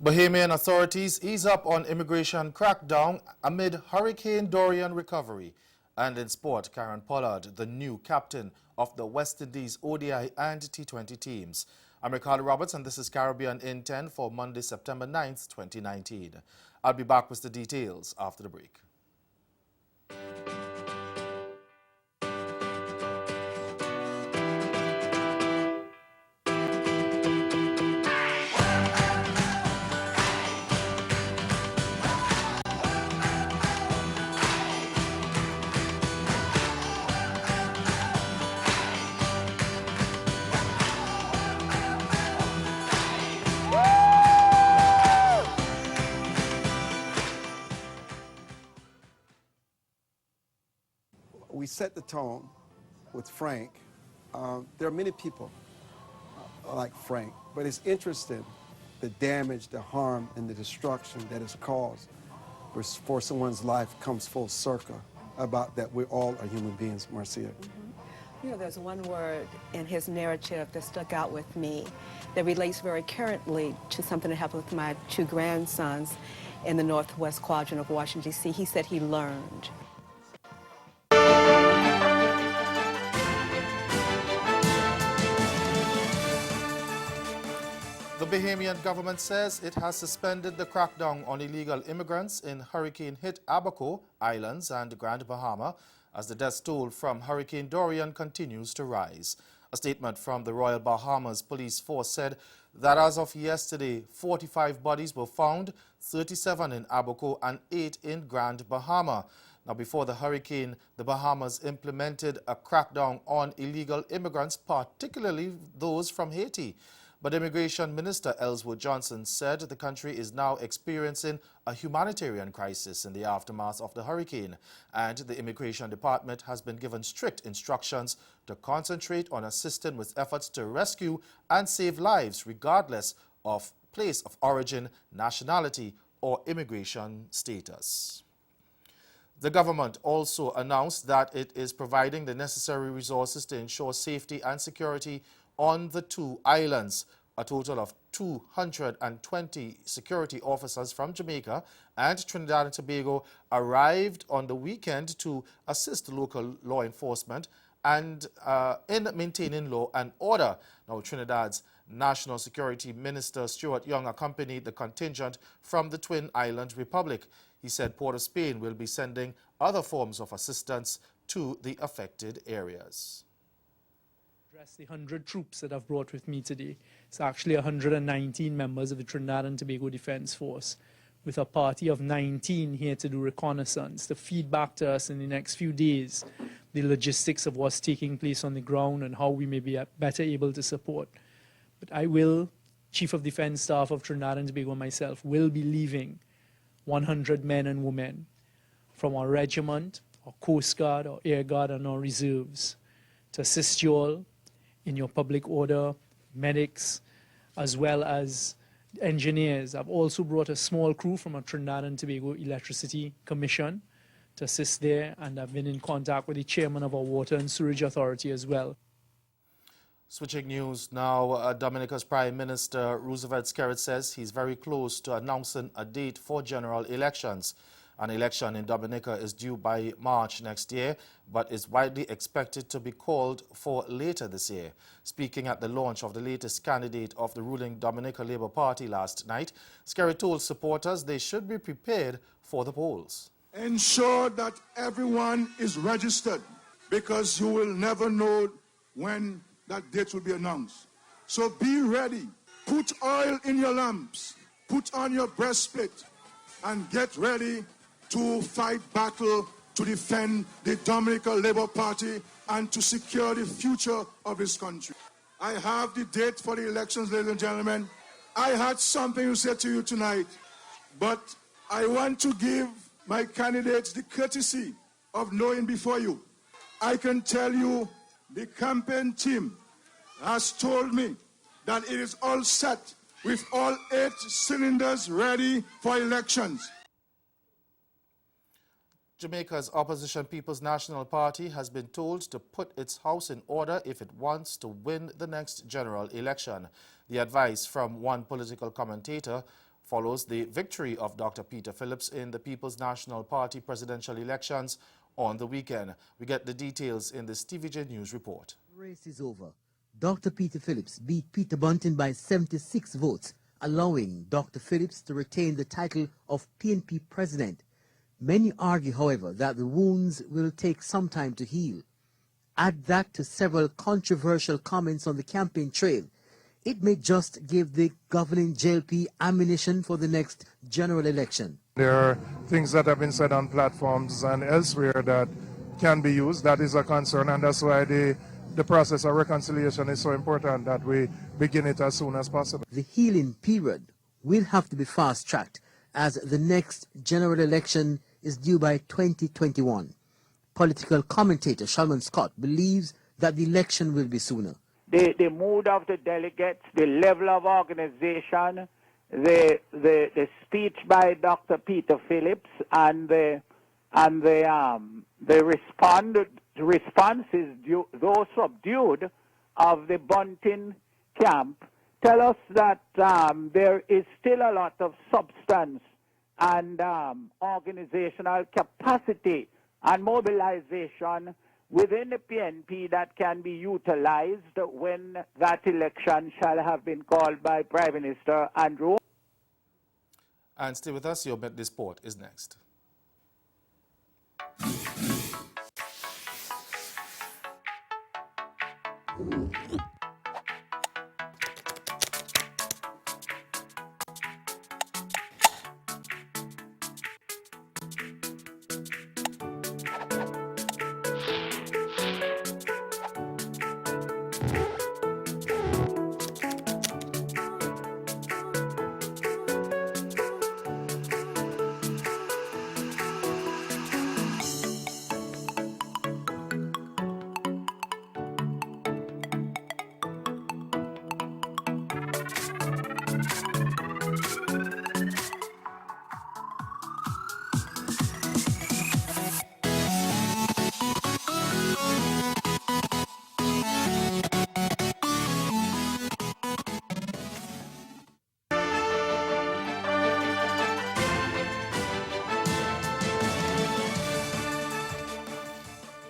Bahamian authorities ease up on immigration crackdown amid Hurricane Dorian recovery. And in sport, Karen Pollard, the new captain of the West Indies ODI and T20 teams. I'm Ricardo Roberts, and this is Caribbean in 10 for Monday, September 9th, 2019. I'll be back with the details after the break. We set the tone with Frank. There are many people like Frank, but it's interesting the damage, the harm, and the destruction that is caused before someone's life comes full circle about that we all are human beings, Marcia. You know, there's one word in his narrative that stuck out with me that relates very currently to something that happened with my two grandsons in the northwest quadrant of Washington, D.C. He said he learned. The Bahamian government says it has suspended the crackdown on illegal immigrants in hurricane-hit Abaco Islands and Grand Bahama as the death toll from Hurricane Dorian continues to rise. A statement from the Royal Bahamas Police Force said that as of yesterday, 45 bodies were found, 37 in Abaco and 8 in Grand Bahama. Now, before the hurricane, the Bahamas implemented a crackdown on illegal immigrants, particularly those from Haiti. But Immigration Minister Ellsworth Johnson said the country is now experiencing a humanitarian crisis in the aftermath of the hurricane, and the Immigration Department has been given strict instructions to concentrate on assisting with efforts to rescue and save lives regardless of place of origin, nationality, or immigration status. The government also announced that it is providing the necessary resources to ensure safety and security on the two islands. A total of 220 security officers from Jamaica and Trinidad and Tobago arrived on the weekend to assist local law enforcement and in maintaining law and order. Now, Trinidad's National Security Minister Stuart Young accompanied the contingent from the Twin Island Republic. He said Port of Spain will be sending other forms of assistance to the affected areas. The 100 troops that I've brought with me today. It's actually 119 members of the Trinidad and Tobago Defense Force, with a party of 19 here to do reconnaissance, to feed back to us in the next few days the logistics of what's taking place on the ground and how we may be better able to support. But I will, Chief of Defense Staff of Trinidad and Tobago and myself, will be leaving 100 men and women from our regiment, our Coast Guard, our Air Guard, and our reserves to assist you all in your public order, medics, as well as engineers. I've also brought a small crew from a Trinidad and Tobago Electricity Commission to assist there, and I've been in contact with the chairman of our Water and Sewerage Authority as well. Switching news now, Dominica's Prime Minister Roosevelt Skerrit says he's very close to announcing a date for general elections. An election in Dominica is due by March next year, but is widely expected to be called for later this year. Speaking at the launch of the latest candidate of the ruling Dominica Labour Party last night, Skerrit told supporters they should be prepared for the polls. Ensure that everyone is registered, because you will never know when that date will be announced. So be ready. Put oil in your lamps. Put on your breastplate and get ready to fight battle to defend the Dominica Labour Party and to secure the future of this country. I have the date for the elections, ladies and gentlemen. I had something to say to you tonight, but I want to give my candidates the courtesy of knowing before you. I can tell you the campaign team has told me that it is all set with all 8 cylinders ready for elections. Jamaica's opposition People's National Party has been told to put its house in order if it wants to win the next general election. The advice from one political commentator follows the victory of Dr. Peter Phillips in the People's National Party presidential elections on the weekend. We get the details in this TVJ News report. The race is over. Dr. Peter Phillips beat Peter Bunting by 76 votes, allowing Dr. Phillips to retain the title of PNP president. Many argue, however, that the wounds will take some time to heal. Add that to several controversial comments on the campaign trail. It may just give the governing JLP ammunition for the next general election. There are things that have been said on platforms and elsewhere that can be used. That is a concern, and that's why the process of reconciliation is so important, that we begin it as soon as possible. The healing period will have to be fast-tracked, as the next general election is due by 2021. Political commentator Shalman Scott believes that the election will be sooner. The mood of the delegates, the level of organization, the speech by Dr. Peter Phillips, and the response is though subdued of the Bunting camp, tell us that there is still a lot of substance and organizational capacity and mobilization within the PNP that can be utilized when that election shall have been called by Prime Minister Andrew. And stay with us, your Bentley Sport is next.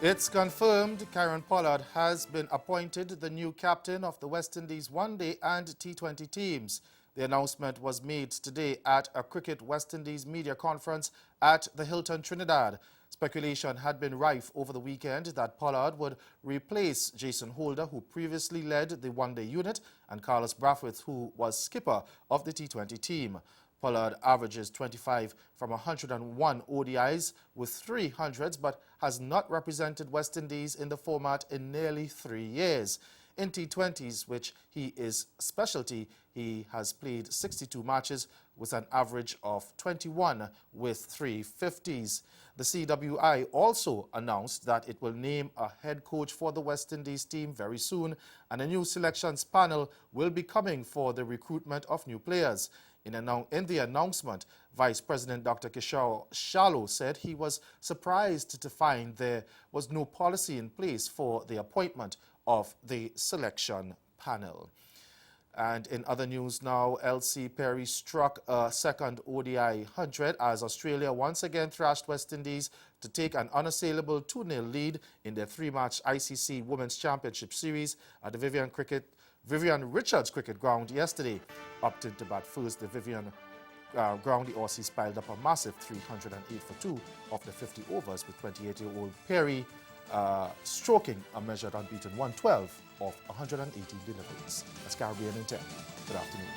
It's confirmed Kieron Pollard has been appointed the new captain of the West Indies one-day and T20 teams. The announcement was made today at a Cricket West Indies media conference at the Hilton Trinidad. Speculation had been rife over the weekend that Pollard would replace Jason Holder, who previously led the one-day unit, and Carlos Brathwaite, who was skipper of the T20 team. Pollard averages 25 from 101 ODIs with 300s, but has not represented West Indies in the format in nearly 3 years. In T20s, which he is specialty, he has played 62 matches with an average of 21 with 350s. The CWI also announced that it will name a head coach for the West Indies team very soon, and a new selections panel will be coming for the recruitment of new players. In the announcement, Vice President Dr. Kishore Shallow said he was surprised to find there was no policy in place for the appointment of the selection panel. And in other news now, L.C. Perry struck a second ODI 100 as Australia once again thrashed West Indies to take an unassailable 2-0 lead in their 3-match ICC Women's Championship Series at the Vivian Richards Cricket Ground yesterday. Opted to bat first, the Vivian ground, the Aussies piled up a massive 308 for 2 of the 50 overs, with 28-year-old Perry stroking a measured unbeaten 112 of 118 deliveries. That's Caribbean in 10. Good afternoon.